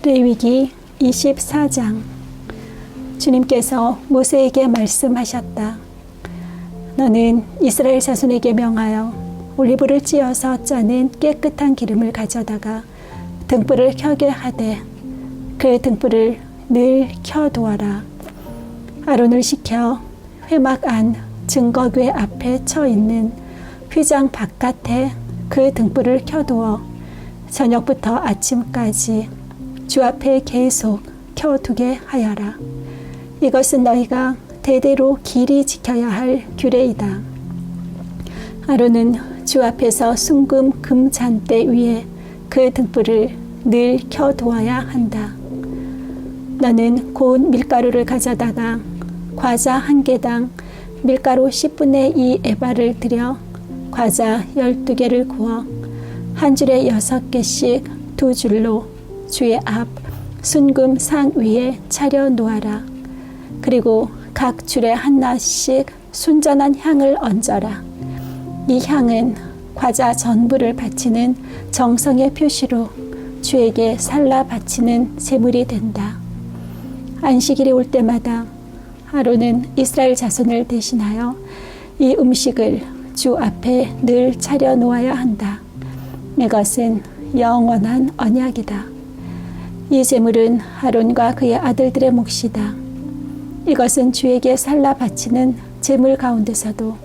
레위기 24장. 주님께서 모세에게 말씀하셨다. 너는 이스라엘 자손에게 명하여 올리브를 찧어서 짜낸 깨끗한 기름을 가져다가 등불을 켜게 하되 그 등불을 늘 켜두어라. 아론을 시켜 회막 안 증거궤 앞에 쳐 있는 휘장 바깥에 그 등불을 켜두어 저녁부터 아침까지 주 앞에 계속 켜두게 하여라. 이것은 너희가 대대로 길이 지켜야 할 규례이다. 아론은 주 앞에서 순금 금잔대 위에 그 등불을 늘 켜두어야 한다. 너는 고운 밀가루를 가져다가 과자 한 개당 밀가루 10분의 2 에바를 들여 과자 12개를 구워 한 줄에 6개씩 2줄로 주의 앞 순금 상 위에 차려 놓아라. 그리고 각 줄에 하나씩 순전한 향을 얹어라. 이 향은 과자 전부를 바치는 정성의 표시로 주에게 살라 바치는 제물이 된다. 안식일이 올 때마다 아론은 이스라엘 자손을 대신하여 이 음식을 주 앞에 늘 차려 놓아야 한다. 이것은 영원한 언약이다. 이 제물은 아론과 그의 아들들의 몫이다. 이것은 주에게 살라 바치는 제물 가운데서도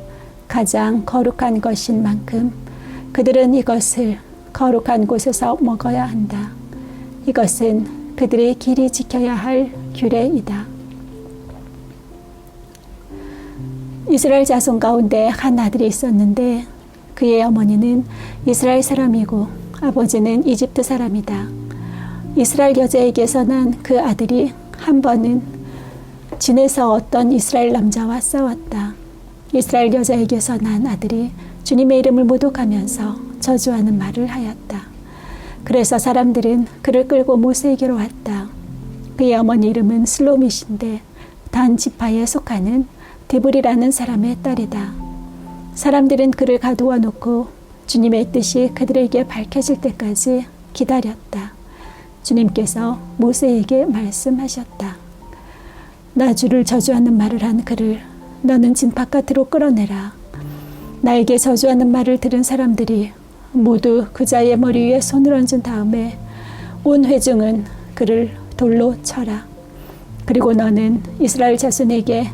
가장 거룩한 것인 만큼 그들은 이것을 거룩한 곳에서 먹어야 한다. 이것은 그들의 길이 지켜야 할 규례이다. 이스라엘 자손 가운데 한 아들이 있었는데 그의 어머니는 이스라엘 사람이고 아버지는 이집트 사람이다. 이스라엘 여자에게서 난 그 아들이 한 번은 진에서 어떤 이스라엘 남자와 싸웠다. 이스라엘 여자에게서 난 아들이 주님의 이름을 모독하면서 저주하는 말을 하였다. 그래서 사람들은 그를 끌고 모세에게로 왔다. 그의 어머니 이름은 슬로밋인데 단 지파에 속하는 디브리라는 사람의 딸이다. 사람들은 그를 가두어 놓고 주님의 뜻이 그들에게 밝혀질 때까지 기다렸다. 주님께서 모세에게 말씀하셨다. 나 주를 저주하는 말을 한 그를 너는 진 바깥으로 끌어내라. 나에게 저주하는 말을 들은 사람들이 모두 그 자의 머리 위에 손을 얹은 다음에 온 회중은 그를 돌로 쳐라. 그리고 너는 이스라엘 자손에게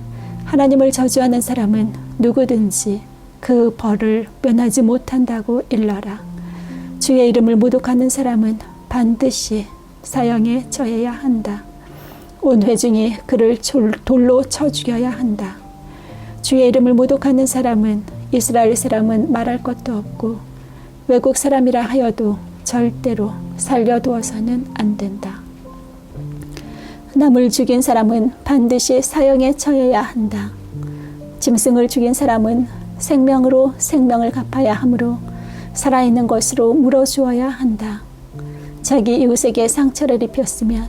하나님을 저주하는 사람은 누구든지 그 벌을 면하지 못한다고 일러라. 주의 이름을 모독하는 사람은 반드시 사형에 처해야 한다. 온 회중이 그를 돌로 쳐 죽여야 한다. 주의 이름을 모독하는 사람은 이스라엘 사람은 말할 것도 없고 외국 사람이라 하여도 절대로 살려두어서는 안 된다. 남을 죽인 사람은 반드시 사형에 처해야 한다. 짐승을 죽인 사람은 생명으로 생명을 갚아야 하므로 살아있는 것으로 물어주어야 한다. 자기 이웃에게 상처를 입혔으면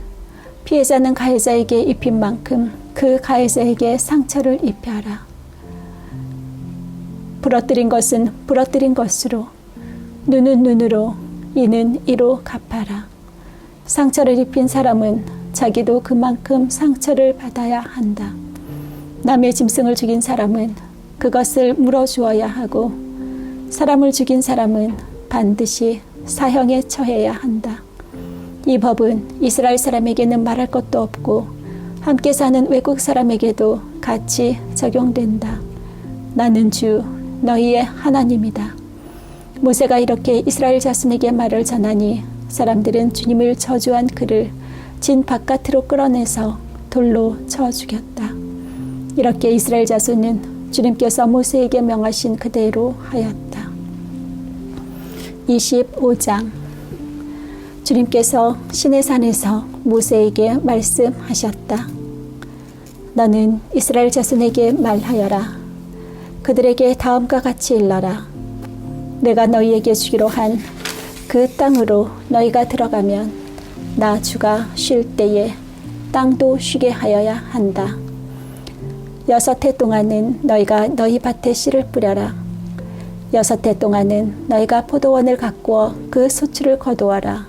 피해자는 가해자에게 입힌 만큼 그 가해자에게 상처를 입혀라. 부러뜨린 것은 부러뜨린 것으로, 눈은 눈으로, 이는 이로 갚아라. 상처를 입힌 사람은 자기도 그만큼 상처를 받아야 한다. 남의 짐승을 죽인 사람은 그것을 물어주어야 하고 사람을 죽인 사람은 반드시 사형에 처해야 한다. 이 법은 이스라엘 사람에게는 말할 것도 없고 함께 사는 외국 사람에게도 같이 적용된다. 나는 주 너희의 하나님이다. 모세가 이렇게 이스라엘 자손에게 말을 전하니 사람들은 주님을 저주한 그를 진 바깥으로 끌어내서 돌로 쳐 죽였다. 이렇게 이스라엘 자손은 주님께서 모세에게 명하신 그대로 하였다. 25장. 주님께서 시내산에서 모세에게 말씀하셨다. 너는 이스라엘 자손에게 말하여라. 그들에게 다음과 같이 일러라. 내가 너희에게 주기로 한 그 땅으로 너희가 들어가면 나 주가 쉴 때에 땅도 쉬게 하여야 한다. 6해 동안은 너희가 너희 밭에 씨를 뿌려라. 6해 동안은 너희가 포도원을 가꾸어 그 소출을 거두어라.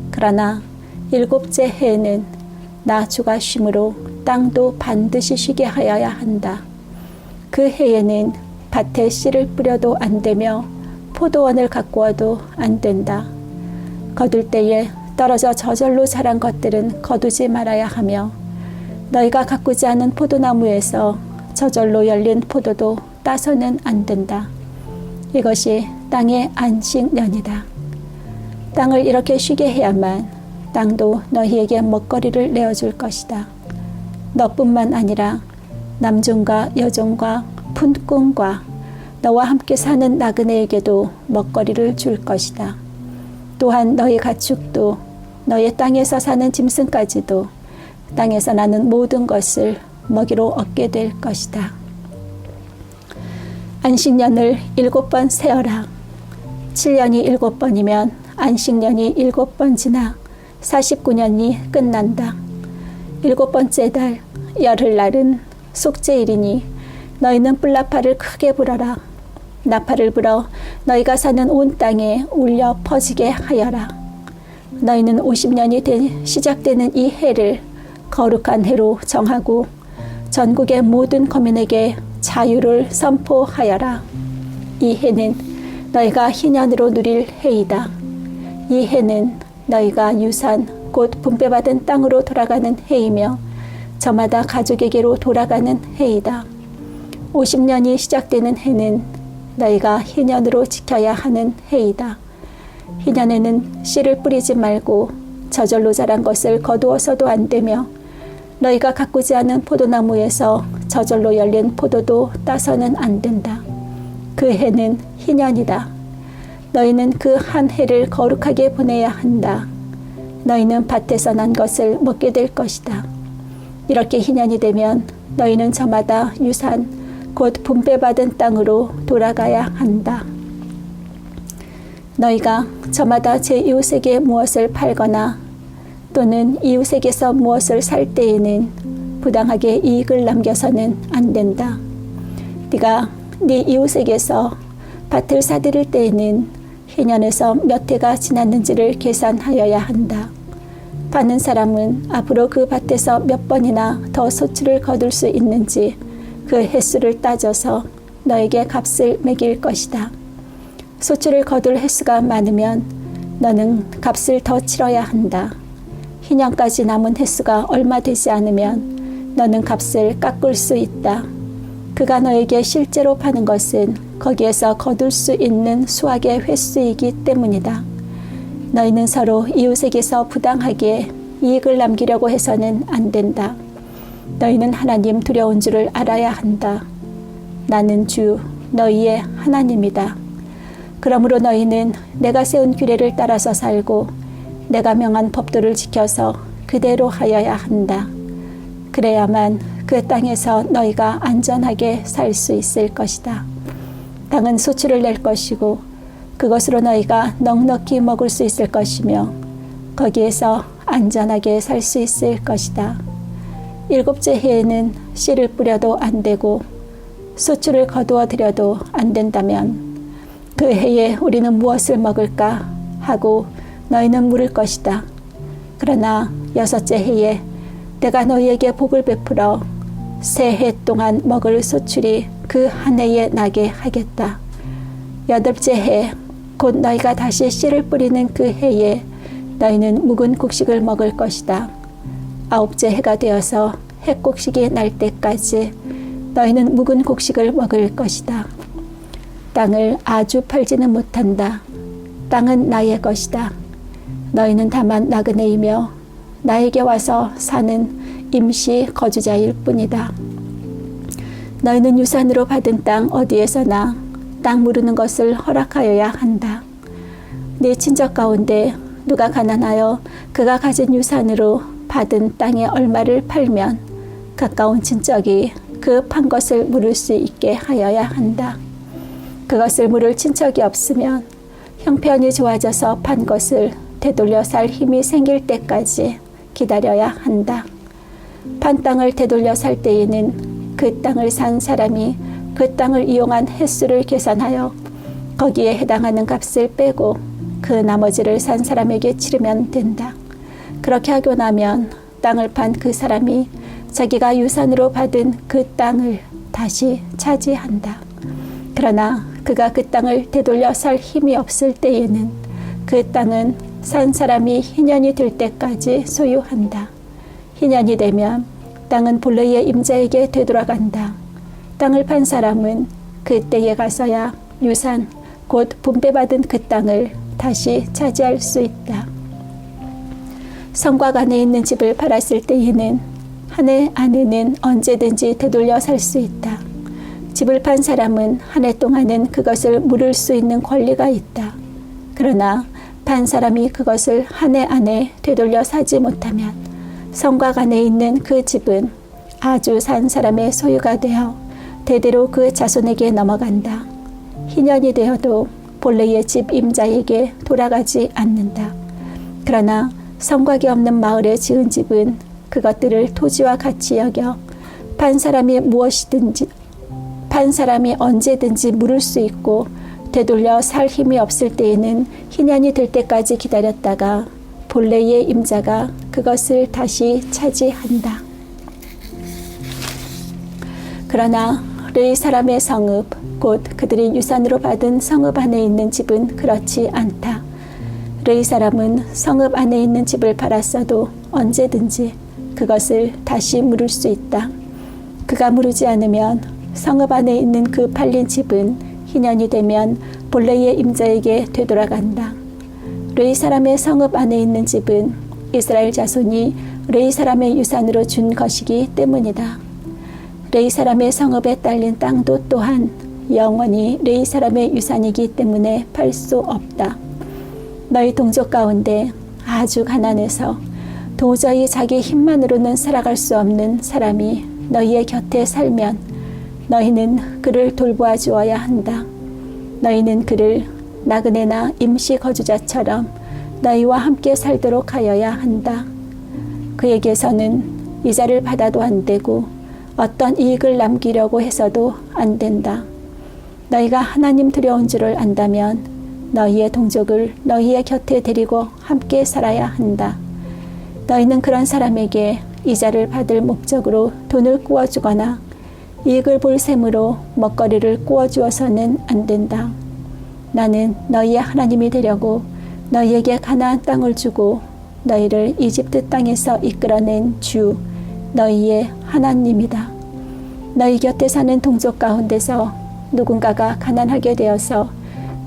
그러나 일곱째 해에는 나 주가 쉼으로 땅도 반드시 쉬게 하여야 한다. 그 해에는 밭에 씨를 뿌려도 안 되며 포도원을 가꾸어도 안 된다. 거둘 때에 떨어져 저절로 자란 것들은 거두지 말아야 하며 너희가 가꾸지 않은 포도나무에서 저절로 열린 포도도 따서는 안 된다. 이것이 땅의 안식년이다. 땅을 이렇게 쉬게 해야만 땅도 너희에게 먹거리를 내어줄 것이다. 너뿐만 아니라 남종과 여종과 품꾼과 너와 함께 사는 나그네에게도 먹거리를 줄 것이다. 또한 너희 가축도 너희 땅에서 사는 짐승까지도 땅에서 나는 모든 것을 먹이로 얻게 될 것이다. 안식년을 7번 세어라. 7년이 7번이면 안식년이 7번 지나 49년이 끝난다. 7번째 달 열흘날은 속죄일이니 너희는 뿔나팔을 크게 불어라. 나팔을 불어 너희가 사는 온 땅에 울려 퍼지게 하여라. 너희는 50년이 시작되는 이 해를 거룩한 해로 정하고 전국의 모든 거민에게 자유를 선포하여라. 이 해는 너희가 희년으로 누릴 해이다. 이 해는 너희가 유산 곧 분배받은 땅으로 돌아가는 해이며 저마다 가족에게로 돌아가는 해이다. 50년이 시작되는 해는 너희가 희년으로 지켜야 하는 해이다. 희년에는 씨를 뿌리지 말고 저절로 자란 것을 거두어서도 안 되며 너희가 가꾸지 않은 포도나무에서 저절로 열린 포도도 따서는 안 된다. 그 해는 희년이다. 너희는 그 한 해를 거룩하게 보내야 한다. 너희는 밭에서 난 것을 먹게 될 것이다. 이렇게 희년이 되면 너희는 저마다 유산 곧 분배받은 땅으로 돌아가야 한다. 너희가 저마다 제 이웃에게 무엇을 팔거나 또는 이웃에게서 무엇을 살 때에는 부당하게 이익을 남겨서는 안 된다. 네가 네 이웃에게서 밭을 사들일 때에는 희년에서 몇 해가 지났는지를 계산하여야 한다. 파는 사람은 앞으로 그 밭에서 몇 번이나 더 소출을 거둘 수 있는지 그 횟수를 따져서 너에게 값을 매길 것이다. 소출을 거둘 횟수가 많으면 너는 값을 더 치러야 한다. 희년까지 남은 횟수가 얼마 되지 않으면 너는 값을 깎을 수 있다. 그가 너에게 실제로 파는 것은 거기에서 거둘 수 있는 수확의 횟수이기 때문이다. 너희는 서로 이웃에게서 부당하게 이익을 남기려고 해서는 안 된다. 너희는 하나님 두려운 줄을 알아야 한다. 나는 주 너희의 하나님이다. 그러므로 너희는 내가 세운 규례를 따라서 살고 내가 명한 법도를 지켜서 그대로 하여야 한다. 그래야만 그 땅에서 너희가 안전하게 살 수 있을 것이다. 땅은 소출을 낼 것이고 그것으로 너희가 넉넉히 먹을 수 있을 것이며 거기에서 안전하게 살 수 있을 것이다. 7째 해에는 씨를 뿌려도 안 되고 소출을 거두어 들여도 안 된다면 그 해에 우리는 무엇을 먹을까 하고 너희는 물을 것이다. 그러나 6째 해에 내가 너희에게 복을 베풀어 새 해 동안 먹을 소출이 그 한 해에 나게 하겠다. 8째 해 곧 너희가 다시 씨를 뿌리는 그 해에 너희는 묵은 곡식을 먹을 것이다. 9째 해가 되어서 해곡식이 날 때까지 너희는 묵은 곡식을 먹을 것이다. 땅을 아주 팔지는 못한다. 땅은 나의 것이다. 너희는 다만 나그네이며 나에게 와서 사는 임시 거주자일 뿐이다. 너희는 유산으로 받은 땅 어디에서나 땅 무르는 것을 허락하여야 한다. 네 친척 가운데 누가 가난하여 그가 가진 유산으로 받은 땅의 얼마를 팔면 가까운 친척이 그 판 것을 물을 수 있게 하여야 한다. 그것을 물을 친척이 없으면 형편이 좋아져서 판 것을 되돌려 살 힘이 생길 때까지 기다려야 한다. 판 땅을 되돌려 살 때에는 그 땅을 산 사람이 그 땅을 이용한 횟수를 계산하여 거기에 해당하는 값을 빼고 그 나머지를 산 사람에게 치르면 된다. 그렇게 하고 나면 땅을 판 그 사람이 자기가 유산으로 받은 그 땅을 다시 차지한다. 그러나 그가 그 땅을 되돌려 살 힘이 없을 때에는 그 땅은 산 사람이 희년이 될 때까지 소유한다. 희년이 되면 땅은 본래의 임자에게 되돌아간다. 땅을 판 사람은 그 때에 가서야 유산, 곧 분배받은 그 땅을 다시 차지할 수 있다. 성곽 안에 있는 집을 팔았을 때에는 한 해 안에는 언제든지 되돌려 살 수 있다. 집을 판 사람은 한 해 동안은 그것을 물을 수 있는 권리가 있다. 그러나 판 사람이 그것을 한 해 안에 되돌려 사지 못하면 성곽 안에 있는 그 집은 아주 산 사람의 소유가 되어 대대로 그 자손에게 넘어간다. 희년이 되어도 본래의 집 임자에게 돌아가지 않는다. 그러나 성곽이 없는 마을에 지은 집은 그것들을 토지와 같이 여겨 판 사람이 언제든지 물을 수 있고 되돌려 살 힘이 없을 때에는 희년이 될 때까지 기다렸다가 본래의 임자가 그것을 다시 차지한다. 그러나 르이 사람의 성읍, 곧 그들이 유산으로 받은 성읍 안에 있는 집은 그렇지 않다. 르이 사람은 성읍 안에 있는 집을 팔았어도 언제든지 그것을 다시 물을 수 있다. 그가 물지 않으면 성읍 안에 있는 그 팔린 집은 희년이 되면 본래의 임자에게 되돌아간다. 르이 사람의 성읍 안에 있는 집은 이스라엘 자손이 르이 사람의 유산으로 준 것이기 때문이다. 르이 사람의 성읍에 딸린 땅도 또한 영원히 르이 사람의 유산이기 때문에 팔 수 없다. 너희 동족 가운데 아주 가난해서 도저히 자기 힘만으로는 살아갈 수 없는 사람이 너희의 곁에 살면 너희는 그를 돌보아 주어야 한다. 너희는 그를 나그네나 임시 거주자처럼 너희와 함께 살도록 하여야 한다. 그에게서는 이자를 받아도 안 되고 어떤 이익을 남기려고 해서도 안 된다. 너희가 하나님 두려운 줄을 안다면 너희의 동족을 너희의 곁에 데리고 함께 살아야 한다. 너희는 그런 사람에게 이자를 받을 목적으로 돈을 구워주거나 이익을 볼 셈으로 먹거리를 구워주어서는 안 된다. 나는 너희의 하나님이 되려고 너희에게 가나안 땅을 주고 너희를 이집트 땅에서 이끌어낸 주 너희의 하나님이다. 너희 곁에 사는 동족 가운데서 누군가가 가난하게 되어서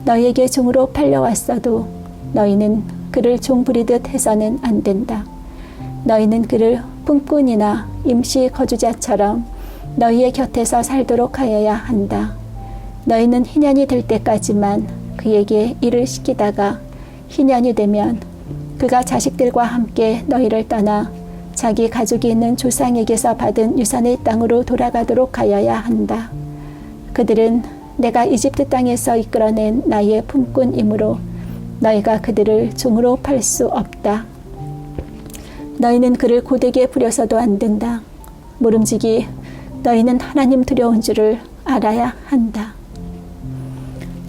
너희에게 종으로 팔려왔어도 너희는 그를 종 부리듯 해서는 안 된다. 너희는 그를 품꾼이나 임시 거주자처럼 너희의 곁에서 살도록 하여야 한다. 너희는 희년이 될 때까지만 그에게 일을 시키다가 희년이 되면 그가 자식들과 함께 너희를 떠나 자기 가족이 있는 조상에게서 받은 유산의 땅으로 돌아가도록 하여야 한다. 그들은 내가 이집트 땅에서 이끌어낸 나의 품꾼이므로 너희가 그들을 종으로 팔 수 없다. 너희는 그를 고되게 부려서도 안 된다. 모름지기 너희는 하나님 두려운 줄을 알아야 한다.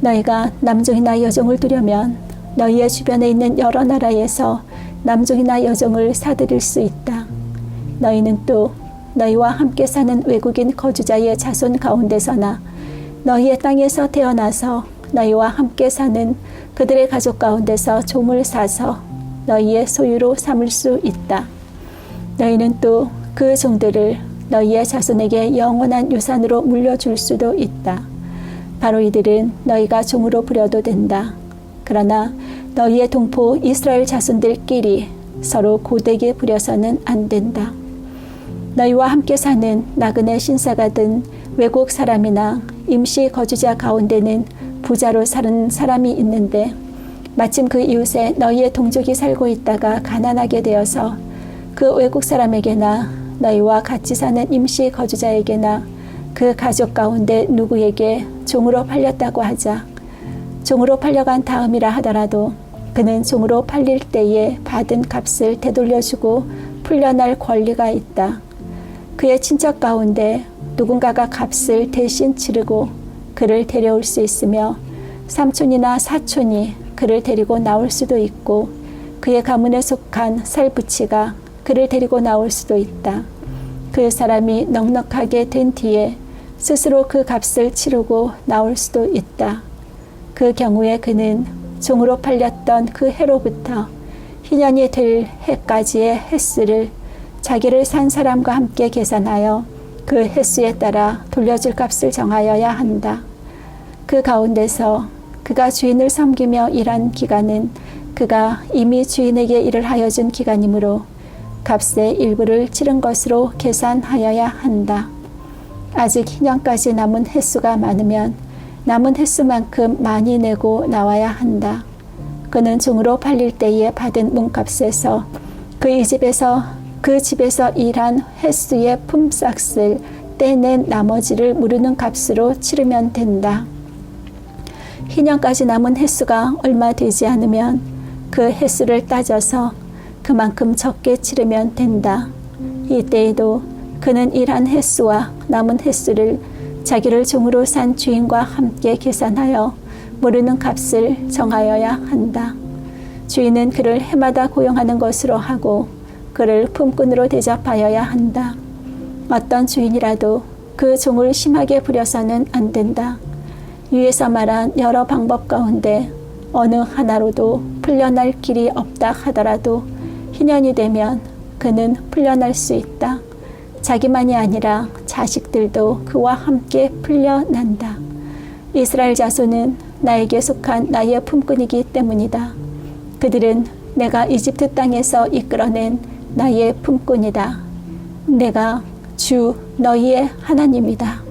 너희가 남종이나 여종을 두려면 너희의 주변에 있는 여러 나라에서 남종이나 여종을 사들일 수 있다. 너희는 또 너희와 함께 사는 외국인 거주자의 자손 가운데서나 너희의 땅에서 태어나서 너희와 함께 사는 그들의 가족 가운데서 종을 사서 너희의 소유로 삼을 수 있다. 너희는 또 그 종들을 너희의 자손에게 영원한 유산으로 물려줄 수도 있다. 바로 이들은 너희가 종으로 부려도 된다. 그러나 너희의 동포 이스라엘 자손들끼리 서로 고되게 부려서는 안 된다. 너희와 함께 사는 나그네 신사가 든 외국 사람이나 임시 거주자 가운데는 부자로 사는 사람이 있는데 마침 그 이웃에 너희의 동족이 살고 있다가 가난하게 되어서 그 외국 사람에게나 너희와 같이 사는 임시 거주자에게나 그 가족 가운데 누구에게 종으로 팔렸다고 하자. 종으로 팔려간 다음이라 하더라도 그는 종으로 팔릴 때에 받은 값을 되돌려주고 풀려날 권리가 있다. 그의 친척 가운데 누군가가 값을 대신 치르고 그를 데려올 수 있으며 삼촌이나 사촌이 그를 데리고 나올 수도 있고 그의 가문에 속한 살부치가 그를 데리고 나올 수도 있다. 그 사람이 넉넉하게 된 뒤에 스스로 그 값을 치르고 나올 수도 있다. 그 경우에 그는 종으로 팔렸던 그 해로부터 희년이 될 해까지의 횟수를 자기를 산 사람과 함께 계산하여 그 횟수에 따라 돌려줄 값을 정하여야 한다. 그 가운데서 그가 주인을 섬기며 일한 기간은 그가 이미 주인에게 일을 하여 준 기간이므로 값의 일부를 치른 것으로 계산하여야 한다. 아직 희년까지 남은 횟수가 많으면 남은 횟수만큼 많이 내고 나와야 한다. 그는 종으로 팔릴 때에 받은 몸값에서 그 집에서 일한 횟수의 품삯을 떼낸 나머지를 무르는 값으로 치르면 된다. 희년까지 남은 횟수가 얼마 되지 않으면 그 횟수를 따져서 그만큼 적게 치르면 된다. 이때에도 그는 일한 횟수와 남은 횟수를 자기를 종으로 산 주인과 함께 계산하여 모르는 값을 정하여야 한다. 주인은 그를 해마다 고용하는 것으로 하고 그를 품꾼으로 대접하여야 한다. 어떤 주인이라도 그 종을 심하게 부려서는 안 된다. 위에서 말한 여러 방법 가운데 어느 하나로도 풀려날 길이 없다 하더라도 희년이 되면 그는 풀려날 수 있다. 자기만이 아니라 자식들도 그와 함께 풀려난다. 이스라엘 자손은 나에게 속한 나의 품꾼이기 때문이다. 그들은 내가 이집트 땅에서 이끌어낸 나의 품꾼이다. 내가 주 너희의 하나님이다.